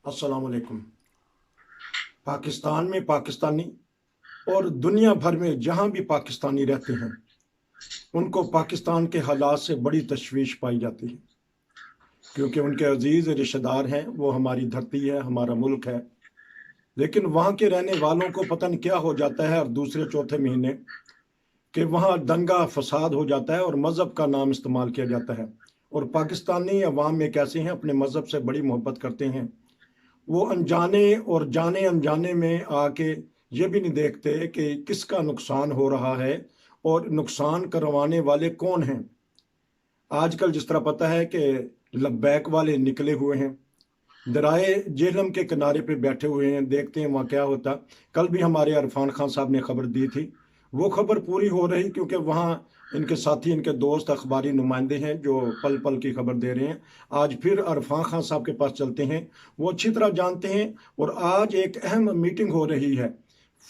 अस्सलाम वालेकुम। पाकिस्तान में पाकिस्तानी और दुनिया भर में जहाँ भी पाकिस्तानी रहते हैं उनको पाकिस्तान के हालात से बड़ी तशवीश पाई जाती है, क्योंकि उनके अजीज़ रिश्तेदार हैं, वो हमारी धरती है, हमारा मुल्क है। लेकिन वहाँ के रहने वालों को पता नहीं क्या हो जाता है हर दूसरे चौथे महीने कि वहाँ दंगा फसाद हो जाता है और मज़हब का नाम इस्तेमाल किया जाता है। और पाकिस्तानी अवाम एक ऐसे हैं, अपने मज़हब से बड़ी मोहब्बत करते हैं। वो अनजाने और जाने अनजाने में आके ये भी नहीं देखते कि किसका नुकसान हो रहा है और नुकसान करवाने वाले कौन हैं। आजकल जिस तरह पता है कि लब्बैक वाले निकले हुए हैं, दराए जेहलम के किनारे पे बैठे हुए हैं, देखते हैं वहाँ क्या होता। कल भी हमारे इरफान खान साहब ने खबर दी थी, वो खबर पूरी हो रही, क्योंकि वहाँ इनके साथी, इनके दोस्त, अखबारी नुमाइंदे हैं जो पल पल की खबर दे रहे हैं। आज फिर इरफान खान साहब के पास चलते हैं, वो अच्छी तरह जानते हैं। और आज एक अहम मीटिंग हो रही है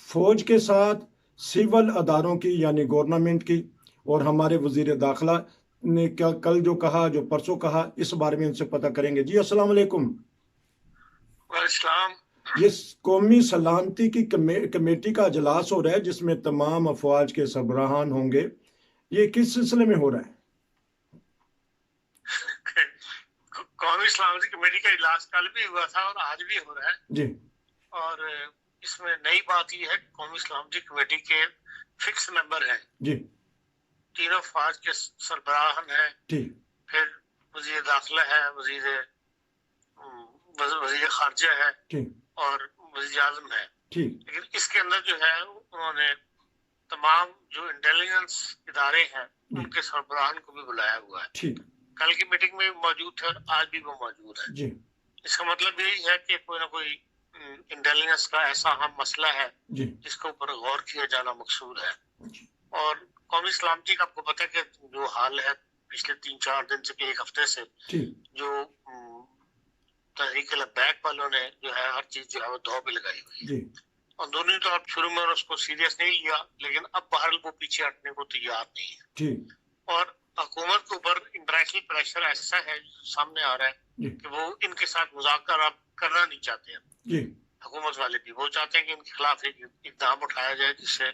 फौज के साथ, सिविल अदारों की यानी गवर्नमेंट की। और हमारे वजीर दाखिला ने क्या कल जो कहा, जो परसों कहा, इस बारे में इनसे पता करेंगे। जी अस्सलाम वालेकुम। इस्लाम ये कौमी सलामती की कमेटी का इजलास हो रहा है जिसमें तमाम अफवाज के सरबराहान होंगे। ये किस सिलसिले में हो रहा है? कौमी सलामती कमेटी का इजलास कल भी हुआ था और आज भी हो रहा है जी। और इसमें नई बात यह है कि कौमी सलामती कमेटी के फिक्स मेंबर हैं जी। तीनों फौज के सरबराहान हैं, ठीक। फिर वजीर दाखिला है, वजीर खारजा है, ठीक। और वजीर आजम है। ठीक। लेकिन इसके अंदर जो है उन्होंने तमाम जो इंटेलिजेंस इदारे हैं उनके सरबराहान को भी बुलाया हुआ है। ठीक। कल की मीटिंग में मौजूद थे और आज भी वो मौजूद है। जी। इसका मतलब यही है कि कोई ना कोई इंटेलिजेंस का ऐसा अहम मसला है जी। जिसके ऊपर गौर किया जाना मकसूद है। और कौमी सलामती का आपको पता है कि जो हाल है पिछले 3-4 दिन से, एक हफ्ते से, जो तहरीक लब्बैक वालों ने जो है हर चीज जो है वो दांव पे लगाई हुई है। और दोनों तो आप शुरू में उसको सीरियस नहीं लिया, लेकिन अब बहरहाल वो पीछे हटने को तैयार नहीं है। और हुकूमत के ऊपर इंटरनेशनल प्रेशर ऐसा है सामने आ रहा है कि वो इनके साथ मुज़ाकरा करना नहीं चाहते हैं। हुकूमत वाले भी वो चाहते हैं कि इनके खिलाफ एक इक़दाम उठाया जाए जिससे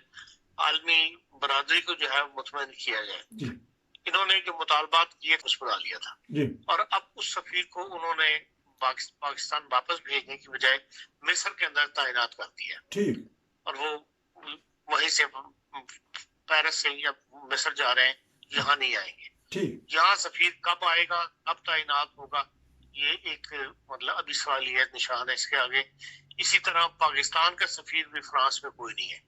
आलमी बरादरी को जो है मुतमईन किया जाए। इन्होंने जो मुतालबात किए उस पर आ लिया था और अब उस सफीर को उन्होंने पाकिस्तान वापस भेजने की बजाय मिस्र के अंदर तैनात कर दिया। और वो वहीं से पेरिस से या मिस्र जा रहे हैं, यहाँ नहीं आएंगे। यहाँ सफीर कब आएगा, कब तैनात होगा, ये एक मतलब अभी सवालियत निशान है इसके आगे। इसी तरह पाकिस्तान का सफीर भी फ्रांस में कोई नहीं है।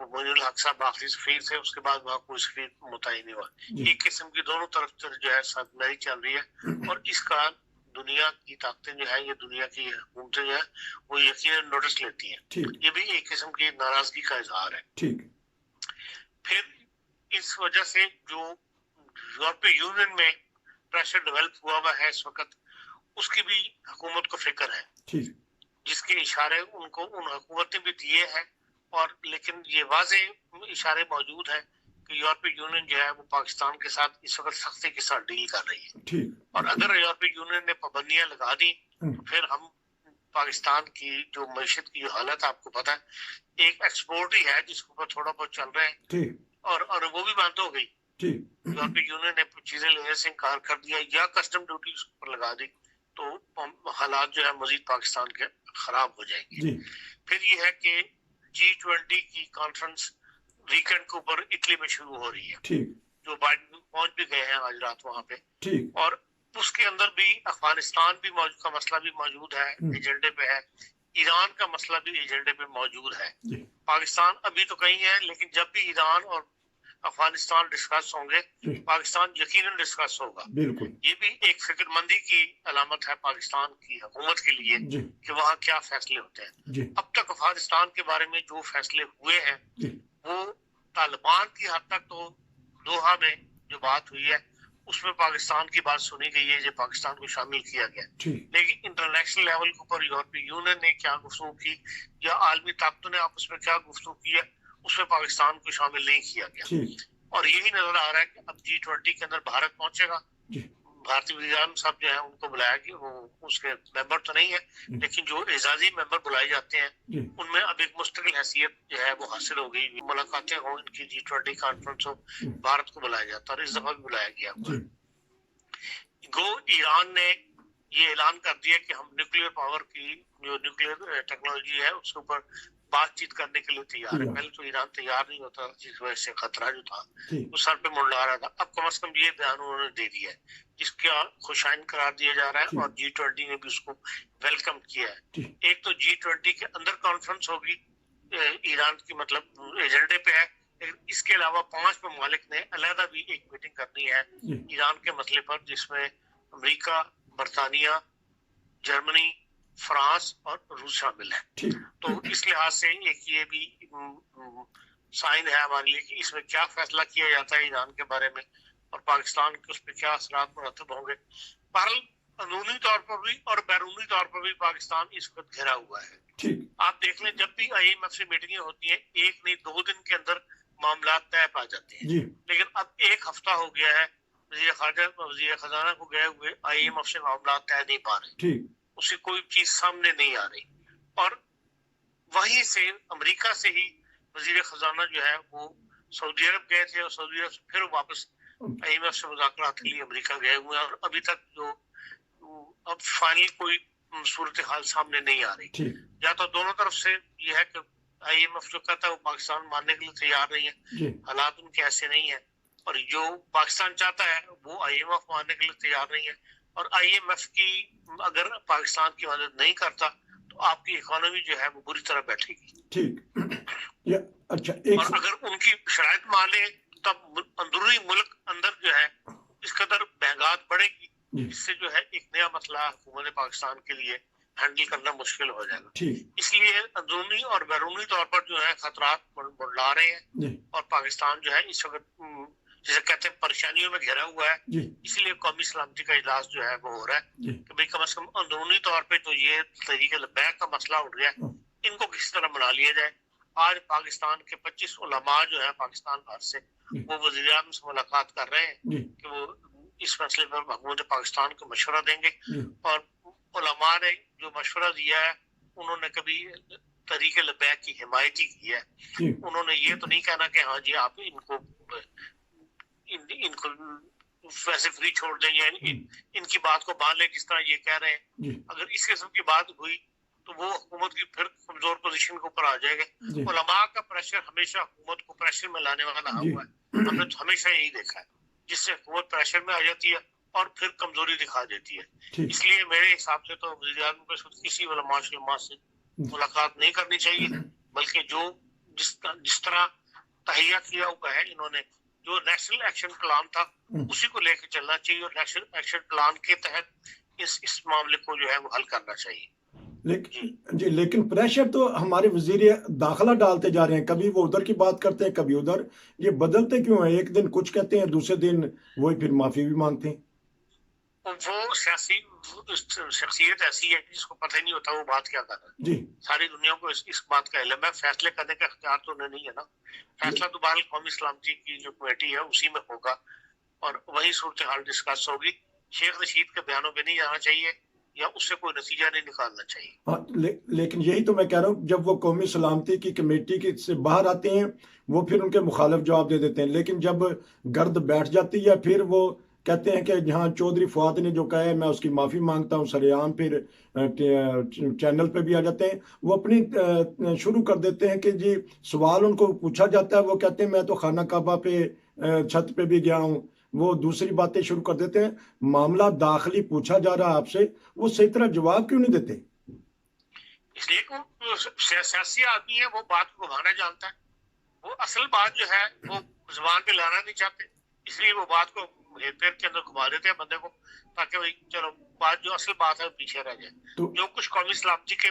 मोइनुल हक साहब आखिरी सफीर थे, उसके बाद वहाँ कोई सफीर मुतय्यन नहीं हुआ। एक किस्म की दोनों तरफ से जो है साझेदारी चल रही है और इसका दुनिया की ताकतें जो है, ये दुनिया की हुकूमतें जो है वो यकीनन नोटिस लेती हैं। ये भी एक किस्म की नाराजगी का इजहार है। फिर इस वजह से जो यूरोपीय यूनियन में प्रेशर डेवलप हुआ है इस वक्त, उसकी भी हुकूमत को फिक्र है, जिसके इशारे उनको उन हुकूमत ने भी दिए हैं। और लेकिन ये वाज़े इशारे मौजूद हैं कि यूरोपीय यूनियन जो है वो पाकिस्तान के साथ इस वक्त सख्ती के साथ डील कर रही है। और अगर यूरोपीय यूनियन ने पाबंदियां लगा दी तो फिर हम पाकिस्तान की जो मईशत की हालत आपको पता है, एक एक्सपोर्ट ही है जिसके ऊपर थोड़ा बहुत चल रहे हैं और वो भी बंद हो गई। यूरोपीय यूनियन ने चीजें लेने से इनकार कर दिया या कस्टम ड्यूटी उसके ऊपर लगा दी, तो हालात जो है मजीद पाकिस्तान के खराब हो जाएंगे। फिर ये है कि G20 की कॉन्फ्रेंस वीकेंड के ऊपर इटली में शुरू हो रही है, जो बाइडन पहुंच भी गए हैं आज रात वहां पे। और उसके अंदर भी अफगानिस्तान भी का मसला भी मौजूद है, एजेंडे पे है। ईरान का मसला भी एजेंडे पे मौजूद है। पाकिस्तान अभी तो कहीं है, लेकिन जब भी ईरान और अफगानिस्तान डिस्कस होंगे, पाकिस्तान यकीनन डिस्कस होगा। ये भी एक फिक्रमंदी की अलामत है पाकिस्तान की हुकूमत के लिए कि वहाँ क्या फैसले होते हैं। अब तक अफगानिस्तान के बारे में जो फैसले हुए हैं वो तालिबान की हद तक, तो दोहा में जो बात हुई है उसमें पाकिस्तान की बात सुनी गई है, जो पाकिस्तान को शामिल किया गया। लेकिन इंटरनेशनल लेवल के ऊपर यूरोपीय यूनियन ने क्या गुफ्तगू की या आलमी ताकतों ने आपस में क्या गुफ्तगू की है, उसमें पाकिस्तान को शामिल नहीं किया गया। और यही नजर आ रहा है कि अब G20 के अंदर भारत पहुंचेगा, भारतीय वज़ीर आज़म साहब जो है उनको बुलाया कि वो उसके मेंबर तो नहीं है, लेकिन जो एजाजी मेंबर बुलाए जाते हैं उनमें अब एक मुस्तकिल हैसियत जो है वो हासिल हो गई। मुलाकातें हो, इनकी G20 कॉन्फ्रेंस हो, भारत को बुलाया जाता है और इस दफा भी बुलाया गया। गो ईरान ने ये ऐलान कर दिया कि हम न्यूक्लियर पावर की जो न्यूक्लियर टेक्नोलॉजी है उसके ऊपर बातचीत करने के लिए तैयार है। पहले तो ईरान तैयार नहीं होता, जिस वजह से खतरा जो था वो सर पे मंडरा रहा था। अब कम से कम ये बयान उन्होंने दे दिया है, जिसका खुशाइन करार दिया जा रहा है और G20 ने भी उसको वेलकम किया है। एक तो G20 के अंदर कॉन्फ्रेंस होगी, ईरान की मतलब एजेंडे पे है, लेकिन इसके अलावा 5 ममालिक ने अलहदा भी एक मीटिंग करनी है ईरान के मसले पर, जिसमें अमेरिका, बरतानिया, जर्मनी, फ्रांस और रूस शामिल है। तो इस लिहाज से एक ये भी साइन है हमारे लिए कि इसमें क्या फैसला किया जाता है ईरान के बारे में और पाकिस्तान के उस पर क्या असरात मुरतब होंगे। बहरहाल अंदरूनी तौर पर भी और बैरूनी तौर पर भी पाकिस्तान इस वक्त घिरा हुआ है। आप देख लें, जब भी IMF से मीटिंगें होती हैं, एक नहीं 2 दिन के अंदर मामला तय पा जाते हैं, लेकिन अब 1 हफ्ता हो गया है वज़ीर खजाना को गए हुए IMF से मामला तय नहीं पा रहे, उससे कोई चीज सामने नहीं आ रही। और वहीं से अमेरिका से ही वज़ीर खजाना जो है वो सऊदी अरब गए थे और सऊदी अरब से फिर वापस IMF से मुज़ाकरात के लिए अमेरिका गए हुए हैं, और अभी तक जो अब फाइनल कोई सूरत हाल सामने नहीं आ रही। या तो दोनों तरफ से ये है कि IMF जो कहता है वो पाकिस्तान मानने के लिए तैयार नहीं है, हालात उनके ऐसे नहीं है, और जो पाकिस्तान चाहता है वो IMF मानने के लिए तैयार नहीं है। और IMF की अगर पाकिस्तान की मदद नहीं करता तो आपकी इकोनॉमी जो है वो बुरी तरह बैठेगी। ठीक अच्छा, और अगर उनकी शराइत मान ले तब अंदरूनी मुल्क अंदर जो है इस कदर महंगात बढ़ेगी, इससे जो है एक नया मसला हुकूमत पाकिस्तान के लिए हैंडल करना मुश्किल हो जाएगा। इसलिए अंदरूनी और बैरूनी तौर पर जो है खतरात बढ़ा रहे हैं और पाकिस्तान जो है इस वक्त जिसे कहते हैं परेशानियों में घिरा हुआ है। इसलिए कौमी सलामती का इजलास जो है वो हो रहा है कि भाई कम से कम अंदरूनी तौर पे तो ये तहरीक लब्बैक का मसला उठ गया, इनको किस तरह बना लिया जाए। आज पाकिस्तान के 25 उलमा जो है पाकिस्तान भर से वो वज़ीर आज़म से मुलाकात कर रहे हैं कि वो इस मसले पर हुकूमत पाकिस्तान को मशवरा देंगे। और उलमा ने जो मशवरा दिया है उन्होंने कभी तहरीक लब्बैक की हिमायत ही की है। उन्होंने ये तो नहीं कहना कि हाँ जी आप इनको वैसे फ्री छोड़ दें या इनकी बात को मान लें जिस तरह ये कह रहे हैं। अगर इस किस्म की बात हुई तो वो हुकूमत की फिर कमजोर पोजीशन के ऊपर आ जाएगा। उलमा का प्रेशर हमेशा हुकूमत को प्रेशर में लाने वाला हुआ है, हमने तो हमेशा यही देखा है, जिससे हुकूमत प्रेशर में आ जाती है और फिर कमजोरी दिखा देती है। इसलिए मेरे हिसाब से तो वज़ीर आज़म को किसी उलमा से मुलाकात नहीं करनी चाहिए, बल्कि जो जिस तरह तहिया किया हुआ है इन्होंने, जो नेशनल एक्शन प्लान था उसी को लेकर चलना चाहिए और नेशनल एक्शन प्लान के तहत इस मामले को जो है वो हल करना चाहिए। लेकिन प्रेशर तो हमारे वजीर दाखिला डालते जा रहे हैं, कभी वो उधर की बात करते हैं कभी उधर, ये बदलते क्यों है? एक दिन कुछ कहते हैं दूसरे दिन वही फिर माफी भी मांगते हैं। वो सियासी शख्सियत ऐसी है जिसको पता ही नहीं होता वो बात क्या कर रहा है। सारी दुनिया को इस बात का इल्म है, फैसले करने का इख्तियार तो उन्हें नहीं है ना। फैसला तो बहरहाल कौमी सलामती की जो कमेटी है उसी में होगा और वही सूरत हाल डिस्कस होगी। शेख रशीद के बयानों पे नहीं जाना चाहिए या उससे कोई नतीजा नहीं निकालना चाहिए। लेकिन यही तो मैं कह रहा हूँ, जब वो कौमी सलामती की कमेटी के से बाहर आते हैं वो फिर उनके मुखालिफ जवाब दे देते हैं, लेकिन जब गर्द बैठ जाती है फिर वो कहते हैं कि जहाँ चौधरी फुआद ने जो कहा है मैं उसकी माफ़ी मांगता हूँ, सरेआम फिर चैनल पे भी आ जाते हैं। वो अपनी शुरू कर देते हैं कि जी सवाल उनको पूछा जाता है, वो कहते हैं मैं तो खाना काबा पे छत पे भी गया हूँ, वो दूसरी बातें शुरू कर देते हैं। मामला दाखिली पूछा जा रहा है आपसे, वो सही तरह जवाब क्यों नहीं देते? इसलिए को सियासी आदमी है, वो बात को घुमाना जानता है, वो असल बात जो है वो जुबान पे लाना नहीं चाहते, इसलिए वो बात को हेरफेर के अंदर घुमा देते हैं बंदे को, ताकि भाई चलो बात जो असल बात है वो पीछे रह जाए। तो जो कुछ कौमी सलामती के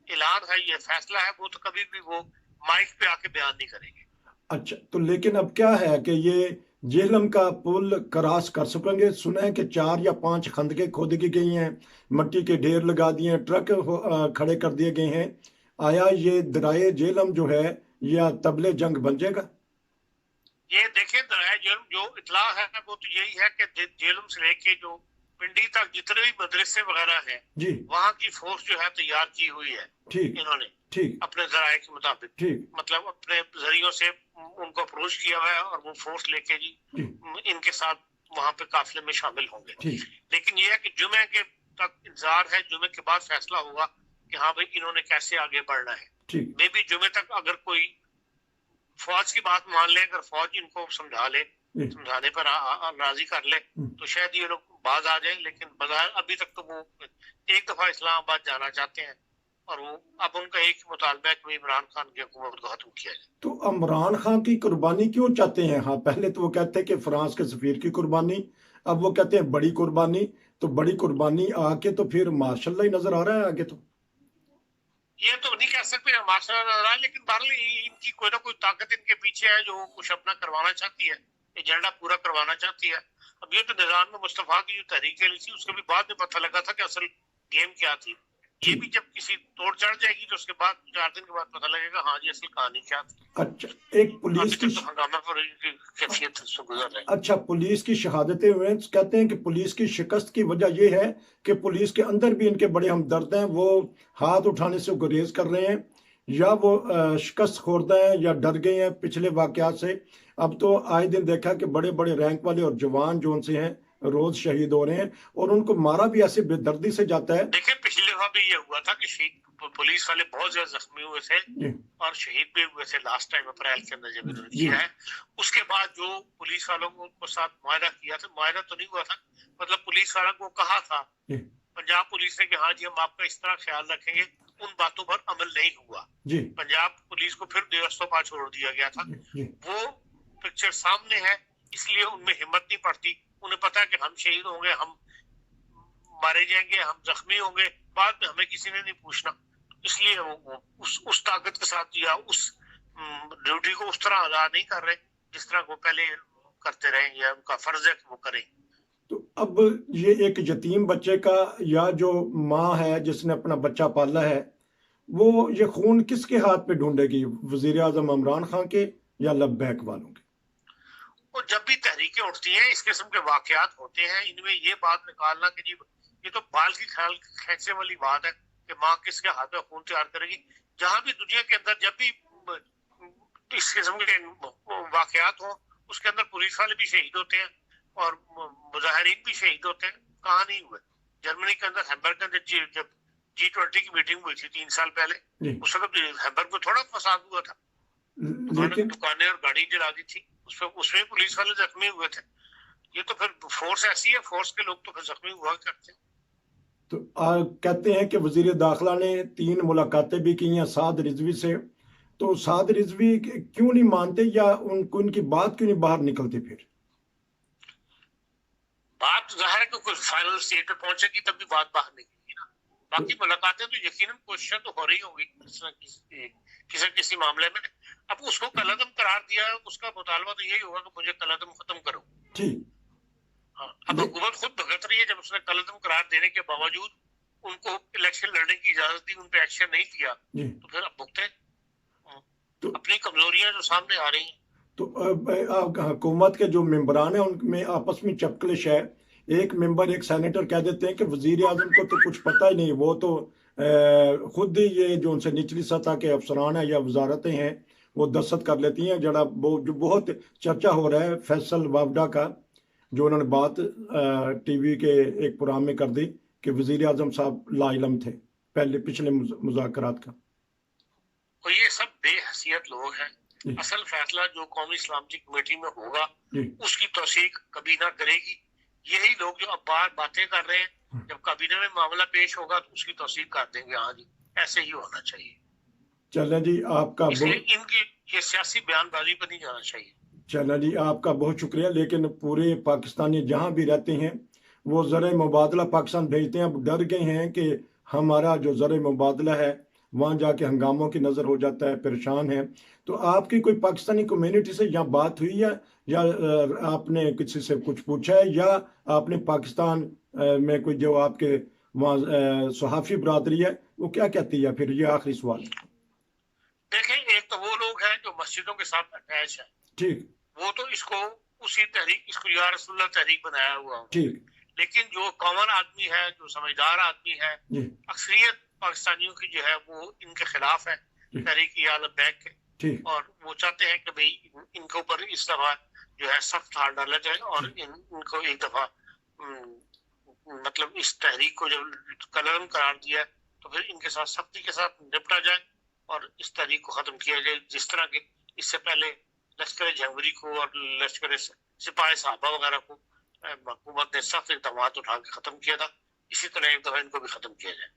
ऐलान है, ये फैसला है, वो तो कभी भी वो माइक पे आके बयान नहीं करेंगे। अच्छा, तो लेकिन अब क्या है कि ये जेहलम का पुल क्रॉस कर सकेंगे? सुना है कि 4 या 5 खंदकें खोदी गई हैं, मिट्टी के ढेर लगा दिए हैं, ट्रक खड़े कर दिए गए हैं। आया ये दराए जेहलम जो है या तबले जंग बन जाएगा? یہ دیکھیں درائے جرم جو اطلاع ہے وہ تو یہی ہے کہ جیلم سے لے کے جو پنڈی تک جتنے بھی مدرسے وغیرہ ہیں جی وہاں کی فورس جو ہے تیار کی ہوئی ہے انہوں نے اپنے ذرائع کے مطابق، مطلب اپنے ذریعوں سے ان کو اپروچ کیا ہوا ہے اور وہ فورس لے کے جی ان کے ساتھ وہاں پہ قافلے میں شامل ہوں گے. لیکن یہ ہے کہ جمعے کے تک انتظار ہے، جمعے کے بعد فیصلہ ہوگا کہ ہاں بھائی انہوں نے کیسے آگے بڑھنا ہے. میں بھی جمعے تک اگر کوئی فوج کی بات مان لے، اگر فوج ان کو سمجھانے پر راضی کر لے تو شاید یہ لوگ باز آ جائیں. لیکن بظاہر ابھی تک تو وہ ایک دفعہ اسلام آباد جانا چاہتے ہیں اور وہ اب ان کا ایک مطالبہ ہے کہ عمران خان کی حکومت کو ختم کیا جائے. تو عمران خان کی قربانی کیوں چاہتے ہیں؟ ہاں پہلے تو وہ کہتے ہیں کہ فرانس کے سفیر کی قربانی، اب وہ کہتے ہیں بڑی قربانی. تو بڑی قربانی آ کے تو پھر ماشاء اللہ ہی نظر آ رہا ہے آگے. تو یہ تو نہیں کہہ سکتے ماشاء اللہ نظر آ رہا ہے، لیکن بہرحال ان کی کوئی نہ کوئی طاقت ان کے پیچھے ہے جو کچھ اپنا کروانا چاہتی ہے، ایجنڈا پورا کروانا چاہتی ہے. اب یہ تو نظام میں مصطفیٰ کی جو تحریک لی اس کے بھی بعد میں پتہ لگا تھا کہ اصل گیم کیا تھی. یہ بھی جب کسی توڑ چڑھ جائے گی تو اس کے بعد 4 دن کے بعد پتہ لگے گا ہاں جی اصل کہانی کیا تھی. اچھا ایک پولیس کی کیفیت سے گزر رہے. اچھا پولیس کی شہادتیں ہوئے کہتے ہیں کہ پولیس کی شکست کی وجہ یہ ہے کہ پولیس کے اندر بھی ان کے بڑے ہمدرد ہیں، وہ ہاتھ اٹھانے سے گریز کر رہے ہیں یا وہ شکست خوردہ ہیں یا ڈر گئے ہیں پچھلے واقعات سے. اب تو آئے دن دیکھا کہ بڑے بڑے رینک والے اور جوان جو ان سے ہیں روز شہید ہو رہے ہیں اور ان کو مارا بھی ایسے بے دردی سے جاتا ہے. دیکھیں پچھلے دفعہ بھی یہ ہوا تھا کہ پولیس والے بہت زیادہ زخمی ہوئے تھے اور شہید بھی ہوئے تھے لاسٹ ٹائم اپریل کے اندر جب انہوں نے کیا ہے. اس کے بعد جو پولیس والوں کو ساتھ معاہدہ کیا تھا، معاہدہ تو نہیں ہوا تھا، مطلب پولیس والوں کو کہا تھا پنجاب پولیس نے کہ ہاں جی ہم آپ کا اس طرح خیال رکھیں گے، ان باتوں پر عمل نہیں ہوا. پنجاب پولیس کو پھر دیوستوں پا چھوڑ دیا گیا تھا. وہ پکچر سامنے ہے، اس لیے ان میں ہمت نہیں پڑتی. انہیں پتا ہے کہ ہم شہید ہوں گے، ہم مارے جائیں گے، ہم زخمی ہوں گے، بعد میں ہمیں کسی نے نہیں پوچھنا. اس لیے وہ اس طاقت کے ساتھ یا اس ڈیوٹی کو اس طرح ادا نہیں کر رہے جس طرح وہ پہلے کرتے رہے یا ان کا فرض ہے کہ وہ کریں. تو اب یہ ایک یتیم بچے کا یا جو ماں ہے جس نے اپنا بچہ پالا ہے وہ یہ خون کس کے ہاتھ پہ ڈھونڈے گی؟ وزیر اعظم عمران خان کے یا لبیک والوں کے؟ وہ جب بھی تحریکیں اٹھتی ہیں اس قسم کے واقعات ہوتے ہیں، ان میں یہ بات نکالنا کہ جی یہ تو بال کی خیال کھینچنے والی بات ہے کہ ماں کس کے ہاتھ میں خون تیار کرے گی. جہاں بھی دنیا کے اندر جب بھی اس قسم کے واقعات ہوں اس کے اندر پولیس والے بھی شہید ہوتے ہیں اور مظاہرین بھی شہید ہوتے ہیں. کہاں نہیں ہوئے؟ جرمنی کے اندر ہیمبرگ کے اندر جب G20 کی میٹنگ ہوئی تھی 3 سال پہلے، اس وقت ہیمبرگ میں تھوڑا فساد ہوا تھا، دکانیں اور گاڑی جلا دی تھی، اس میں پولیس والے زخمی ہوئے تھے. یہ تو پھر فورس ایسی ہے، فورس کے لوگ تو پھر زخمی ہوا کرتے ہیں. تو کہتے ہیں کہ وزیر داخلہ نے 3 ملاقاتیں بھی کی ہیں سعد رضوی سے. تو سعد رضوی کیوں نہیں مانتے یا ان کی بات کیوں نہیں باہر نکلتی؟ پھر بات ظاہر ہے کہ کوئی فائنل اسٹیج پہ پہنچے گی تب بھی بات باہر نکلے گی نا. باقی ملاقاتیں تو یقیناً کوششیں تو ہو رہی ہوں گی کسی معاملے میں. اب اس کو کالعدم قرار دیا ہے، اس کا مطالبہ تو یہی ہوگا کہ مجھے کالعدم ختم کرو. اب حکومت خود بھگت رہی ہے. جب اس نے کالعدم قرار دینے کے باوجود ان کو الیکشن لڑنے کی اجازت دی، ان پہ ایکشن نہیں کیا، تو پھر اب بھگتے اپنی کمزوریاں جو سامنے آ رہی ہیں. تو حکومت کے جو ممبران ہیں ان میں آپس میں چپکلش ہے. ایک ممبر ایک سینیٹر کہہ دیتے ہیں کہ وزیر اعظم کو تو کچھ پتہ ہی نہیں، وہ تو خود ہی یہ جو ان سے نچلی سطح کے افسران ہیں یا وزارتیں ہیں وہ دستخط کر لیتی ہیں. جو بہت چرچا ہو رہا ہے فیصل وابڈا کا، جو انہوں نے بات ٹی وی کے ایک پروگرام میں کر دی کہ وزیر اعظم صاحب لا علم تھے پچھلے مذاکرات کا. اور یہ سب بے حیثیت لوگ ہیں. اصل فیصلہ جو قومی سلامتی کمیٹی میں ہوگا اس کی توثیق کابینہ کرے گی. یہی لوگ جو اب بار باتیں کر رہے ہیں، جب کابینہ میں معاملہ پیش ہوگا تو اس کی توثیق کر دیں گے. ہاں جی ایسے ہی ہونا چاہیے. چلیں جی آپ کا اس لیے ان کی یہ سیاسی بیان بازی پر نہیں جانا چاہیے. چلیں جی آپ کا بہت شکریہ. لیکن پورے پاکستانی جہاں بھی رہتے ہیں وہ زر مبادلہ پاکستان بھیجتے ہیں. اب ڈر گئے ہیں کہ ہمارا جو زر مبادلہ ہے وہاں جا کے ہنگاموں کی نظر ہو جاتا ہے، پریشان ہے. تو آپ کی کوئی پاکستانی کمیونٹی سے یہاں بات ہوئی ہے یا آپ نے کسی سے کچھ پوچھا ہے یا آپ نے پاکستان میں کوئی جو آپ کے وہاں صحافی برادری ہے وہ کیا کہتی ہے؟ پھر یہ آخری سوال ہے. دیکھیں ایک تو وہ لوگ ہیں جو مسجدوں کے ساتھ اٹیچ ہیں، ٹھیک، وہ تو اس کو اسی تحریک، اس کو یا رسول اللہ تحریک بنایا ہوا، ٹھیک، لیکن جو کامن آدمی ہے، جو سمجھدار آدمی ہے، اکثریت پاکستانیوں کی جو ہے وہ ان کے خلاف ہے، تحریک یا لبیک کے، اور وہ چاہتے ہیں کہ بھئی ان کے اوپر اس دفعہ جو ہے سخت ہاتھ ڈالا جائے، اور ان کو ایک دفعہ مطلب اس تحریک کو جب کلرم قرار دیا تو پھر ان کے ساتھ سختی کے ساتھ نپٹا جائے اور اس تحریک کو ختم کیا جائے، جس طرح کہ اس سے پہلے لشکر جھنگوری کو اور لشکر سپاہی صحابہ وغیرہ کو حکومت نے سخت اقدامات اٹھا کے ختم کیا تھا، اسی طرح ایک دفعہ ان کو بھی ختم کیا جائے۔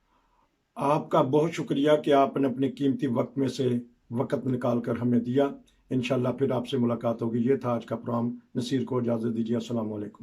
آپ کا بہت شکریہ کہ آپ نے اپنے قیمتی وقت میں سے وقت نکال کر ہمیں دیا۔ انشاءاللہ پھر آپ سے ملاقات ہوگی۔ یہ تھا آج کا پروگرام۔ نصیر کو اجازت دیجیے۔ السلام علیکم۔